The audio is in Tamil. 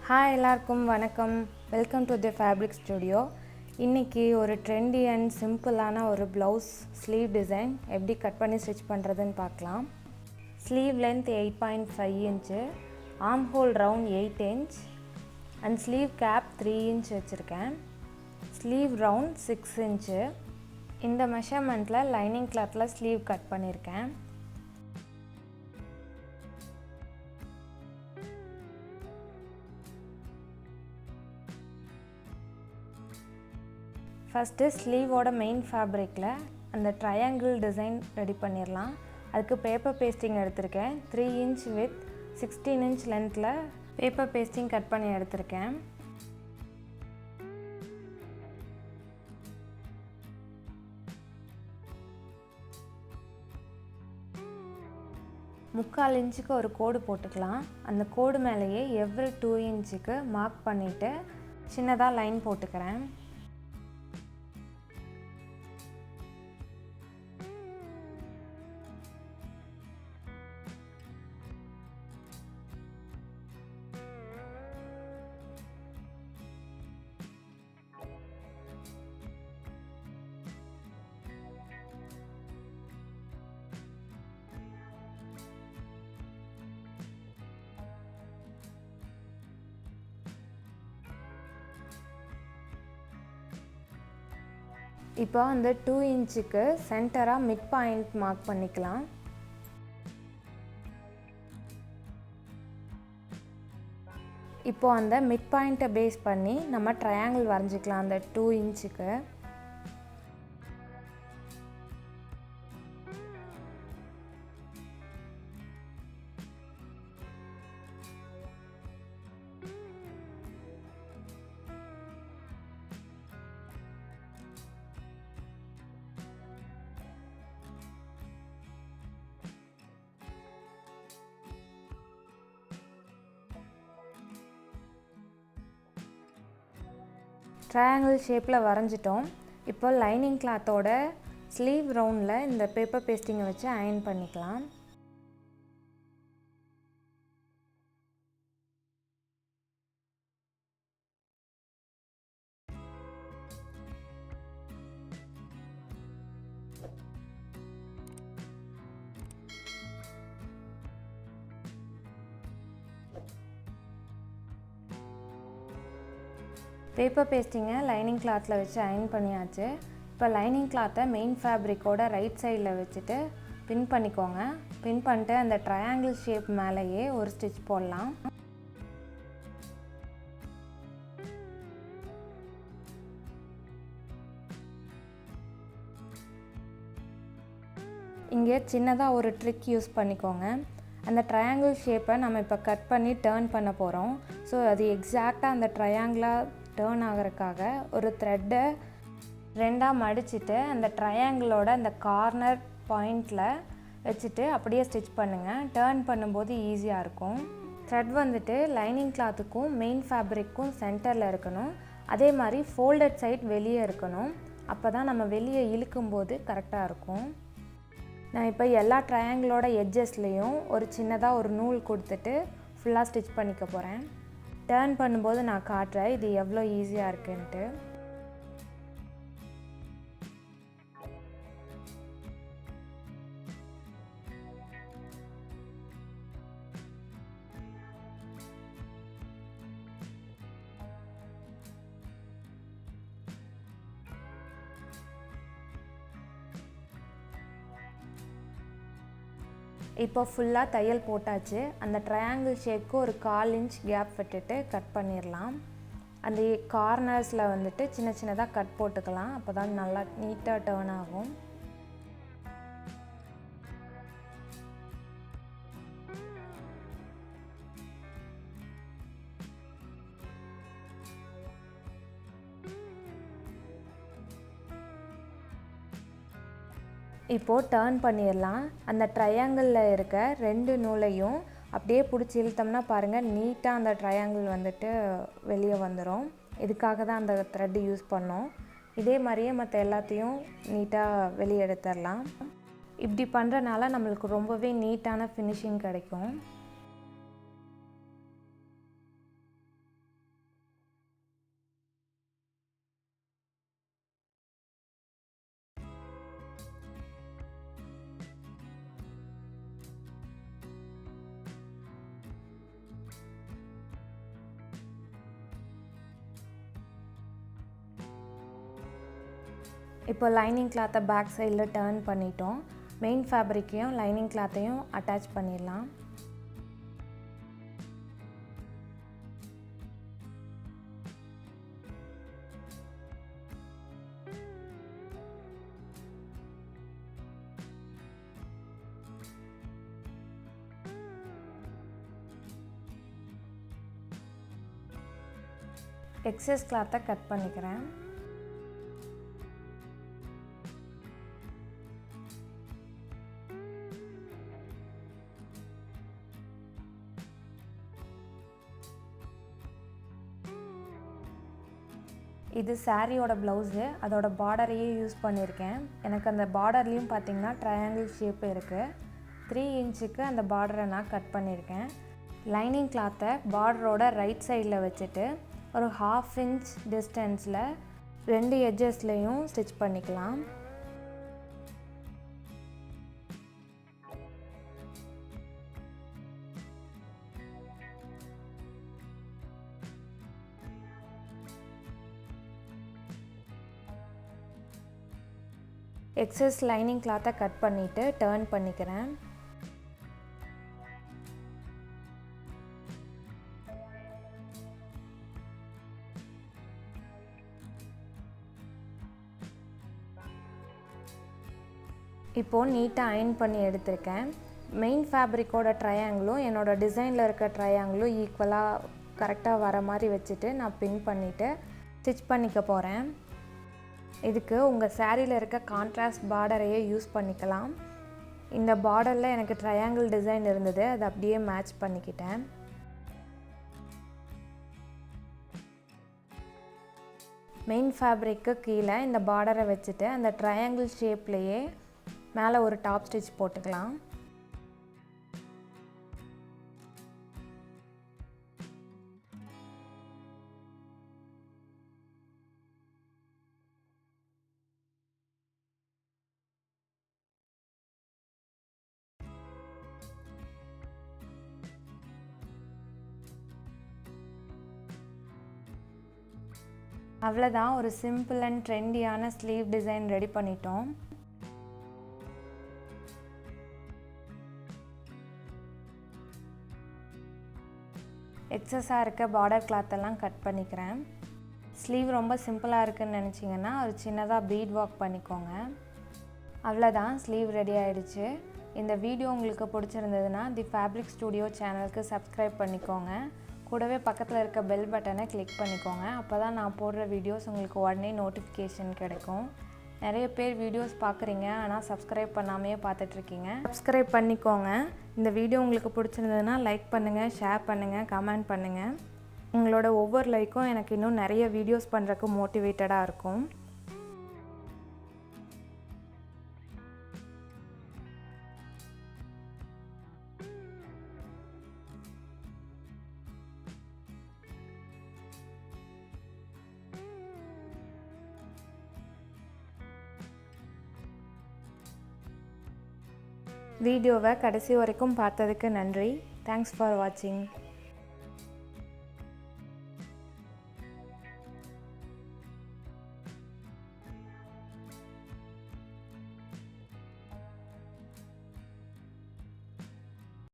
Hi எல்லாருக்கும் வணக்கம். Welcome to thefabricstudio. இன்னைக்கு ஒரு trendy and simpleான ஒரு blouse sleeve design எப்படி கட் பண்ணி ஸ்டிட்ச் பண்றதுன்னு பார்க்கலாம். Sleeve length 8.5 inch, armhole round 8 inch and sleeve cap 3 inch வச்சிருக்கேன். Sleeve round 6 inch. இந்த மெஷர்மென்ட்ல lining clothல sleeve கட் பண்ணிருக்கேன். First sleeve oda main fabric la and triangle design ready பண்ணிரலாம். அதுக்கு paper pasting எடுத்துர்க்கேன். 3 inch width 16 inch length la paper pasting cut பண்ணி எடுத்துர்க்கேன். முக்கால் இன்ச்சுக்கு ஒரு கோடு போட்டுக்கலாம். அந்த கோடு மேலேயே every 2 inchக்கு மார்க் பண்ணிட்டு சின்னதா லைன் போட்டுக்கறேன். இப்போ அந்த 2 inchக்கு சென்டரா மிட் பாயிண்ட் மார்க் பண்ணிக்கலாம். இப்போ அந்த மிட் பாயிண்ட பேஸ் பண்ணி நம்ம ட்ரையாங்கிள் வரைஞ்சிக்கலாம் அந்த 2 inchக்கு. triangle shapeல வரைஞ்சிட்டோம். இப்போ lining clothோட sleeve roundல இந்த paper pasting வச்சு iron பண்ணிக்கலாம். paper pasting lining clothல வச்சு அயன் பண்ணியாச்சு. இப்போ lining cloth main fabric ஓட ரைட் சைடுல வச்சிட்டு பின் பண்ணிக்கோங்க. பின் பண்ணிட்டு அந்த triangle shape மேலேயே ஒரு ஸ்டிட்ச் போடலாம். இங்கே சின்னதா ஒரு ட்ரிக் யூஸ் பண்ணிக்கோங்க. அந்த triangle shape நம்ம இப்ப கட் பண்ணி டர்ன் பண்ண போறோம். சோ அது எக்ஸாக்ட்டா அந்த triangle டர்ன் ஆகறதுக்காக ஒரு thread ரெண்டா மடிச்சிட்டு அந்த ட்ரையாங்கிளோட அந்த கார்னர் பாயிண்ட்ல வச்சிட்டு அப்படியே ஸ்டிட்ச் பண்ணுங்க. டர்ன் பண்ணும்போது ஈஸியா இருக்கும். thread வந்துட்டு லைனிங் கிளாத்துக்கும் மெயின் ஃபேப்ரிக்கும் சென்டர்ல இருக்கணும். அதே மாதிரி ஃபோல்டட் சைடு வெளியே இருக்கணும். அப்பதான் நம்ம வெளியே இழுக்கும்போது கரெக்ட்டா இருக்கும். நான் இப்போ எல்லா ட்ரையாங்கிளோட எட்ஜஸ்லயும் ஒரு சின்னதா ஒரு நூல் கொடுத்துட்டு ஃபுல்லா ஸ்டிட்ச் பண்ணிக்க போறேன். டர்ன் பண்ணும்போது நான் காட்றேன் இது எவ்வளவு ஈஸியா இருக்குன்னு. இப்போ ஃபுல்லா தையல் போட்டாச்சு. அந்த ட்ரையாங்கிள் ஷேப்க்கு ஒரு 1/4 inch கேப் விட்டுட்டு கட் பண்ணிரலாம். அந்த கார்னர்ஸ்ல வந்துட்டு சின்ன சின்னதா கட் போட்டுக்கலாம். அப்பதான் நல்லா நீட்டா டர்ன் ஆகும். இப்போ டர்ன் பண்ணிரலாம். அந்த ட்ரையாங்கிள்ல இருக்க ரெண்டு நூலையும் அப்படியே புடிச்சு இழுத்தோம்னா பாருங்க நீட்டா அந்த ட்ரையாங்கிள் வந்துட்டு வெளிய வந்துரும். இதுக்காக தான் அந்த thread யூஸ் பண்ணோம். இதே மாதிரியே மத்த எல்லாத்தையும் நீட்டா வெளிய எடுத்துறலாம். இப்படி பண்றனால நமக்கு ரொம்பவே நீட்டான ஃபினிஷிங் கிடைக்கும். இப்போ லைனிங் கிளாத்தை பேக் சைடில் டர்ன் பண்ணிட்டோம். மெயின் ஃபேப்ரிக்கையும் லைனிங் கிளாத்தையும் அட்டாச் பண்ணிடலாம். எக்ஸஸ் கிளாத்தை கட் பண்ணிக்கிறேன். இது சாரியோட ப்ளவுஸு, அதோட பார்டரையே யூஸ் பண்ணியிருக்கேன். எனக்கு அந்த பார்டர்லேயும் பார்த்திங்கன்னா ட்ரையாங்கிள் ஷேப் இருக்குது. 3 இன்ச்சுக்கு அந்த பார்டரை நான் கட் பண்ணியிருக்கேன். லைனிங் கிளாத்தை பார்டரோட ரைட் சைடில் வச்சுட்டு ஒரு 1/2 இன்ச் டிஸ்டன்ஸில் 2 எட்ஜஸ்லேயும் ஸ்டிச் பண்ணிக்கலாம். எக்ஸஸ் லைனிங் கிளாத்தை கட் பண்ணிவிட்டு டர்ன் பண்ணிக்கிறேன். இப்போது நீட்டாக அயர்ன் பண்ணி எடுத்திருக்கேன். மெயின் ஃபேப்ரிக்கோட ட்ரையாங்கிளும் என்னோடய டிசைனில் இருக்க ட்ரையாங்கிளும் ஈக்குவலாக கரெக்டாக வர மாதிரி வச்சுட்டு நான் பின் பண்ணிவிட்டு ஸ்டிச் பண்ணிக்க போகிறேன். இதுக்கு உங்கள் சாரியில் இருக்க கான்ட்ராஸ்ட் பார்டரையே யூஸ் பண்ணிக்கலாம். இந்த பார்டரில் எனக்கு ட்ரையாங்கிள் டிசைன் இருந்தது, அதை அப்படியே மேட்ச் பண்ணிக்கிட்டேன். மெயின் ஃபேப்ரிக்கு கீழே இந்த பார்டரை வச்சுட்டு அந்த ட்ரையாங்கிள் ஷேப்லேயே மேலே ஒரு டாப் ஸ்டிச் போட்டுக்கலாம். அவ்வளோதான், ஒரு சிம்பிள் அண்ட் ட்ரெண்டியான ஸ்லீவ் டிசைன் ரெடி பண்ணிட்டோம். எக்ஸஸாக இருக்க பார்டர் கிளாத்தெல்லாம் கட் பண்ணிக்கிறேன். ஸ்லீவ் ரொம்ப சிம்பிளாக இருக்குதுன்னு நினச்சிங்கன்னா ஒரு சின்னதாக பீட் ஒர்க் பண்ணிக்கோங்க. அவ்வளோதான், ஸ்லீவ் ரெடி ஆகிடுச்சு. இந்த வீடியோ உங்களுக்கு பிடிச்சிருந்ததுன்னா தி ஃபேப்ரிக் ஸ்டுடியோ சேனலுக்கு சப்ஸ்கிரைப் பண்ணிக்கோங்க. கூடவே பக்கத்தில் இருக்க பெல் பட்டனை கிளிக் பண்ணிக்கோங்க. அப்போ தான் நான் போடுற வீடியோஸ் உங்களுக்கு உடனே நோட்டிஃபிகேஷன் கிடைக்கும். நிறைய பேர் வீடியோஸ் பார்க்குறீங்க, ஆனால் சப்ஸ்கிரைப் பண்ணாமையே பார்த்துட்ருக்கீங்க. சப்ஸ்கிரைப் பண்ணிக்கோங்க. இந்த வீடியோ உங்களுக்கு பிடிச்சிருந்ததுன்னா லைக் பண்ணுங்கள், ஷேர் பண்ணுங்கள், கமெண்ட் பண்ணுங்கள். உங்களோட ஒவ்வொரு லைக்கும் எனக்கு இன்னும் நிறைய வீடியோஸ் பண்ணுறதுக்கு மோட்டிவேட்டடாக இருக்கும். வீடியோவை கடைசி வரைக்கும் பார்த்ததுக்கு நன்றி. தேங்க்ஸ் ஃபார் வாட்சிங்.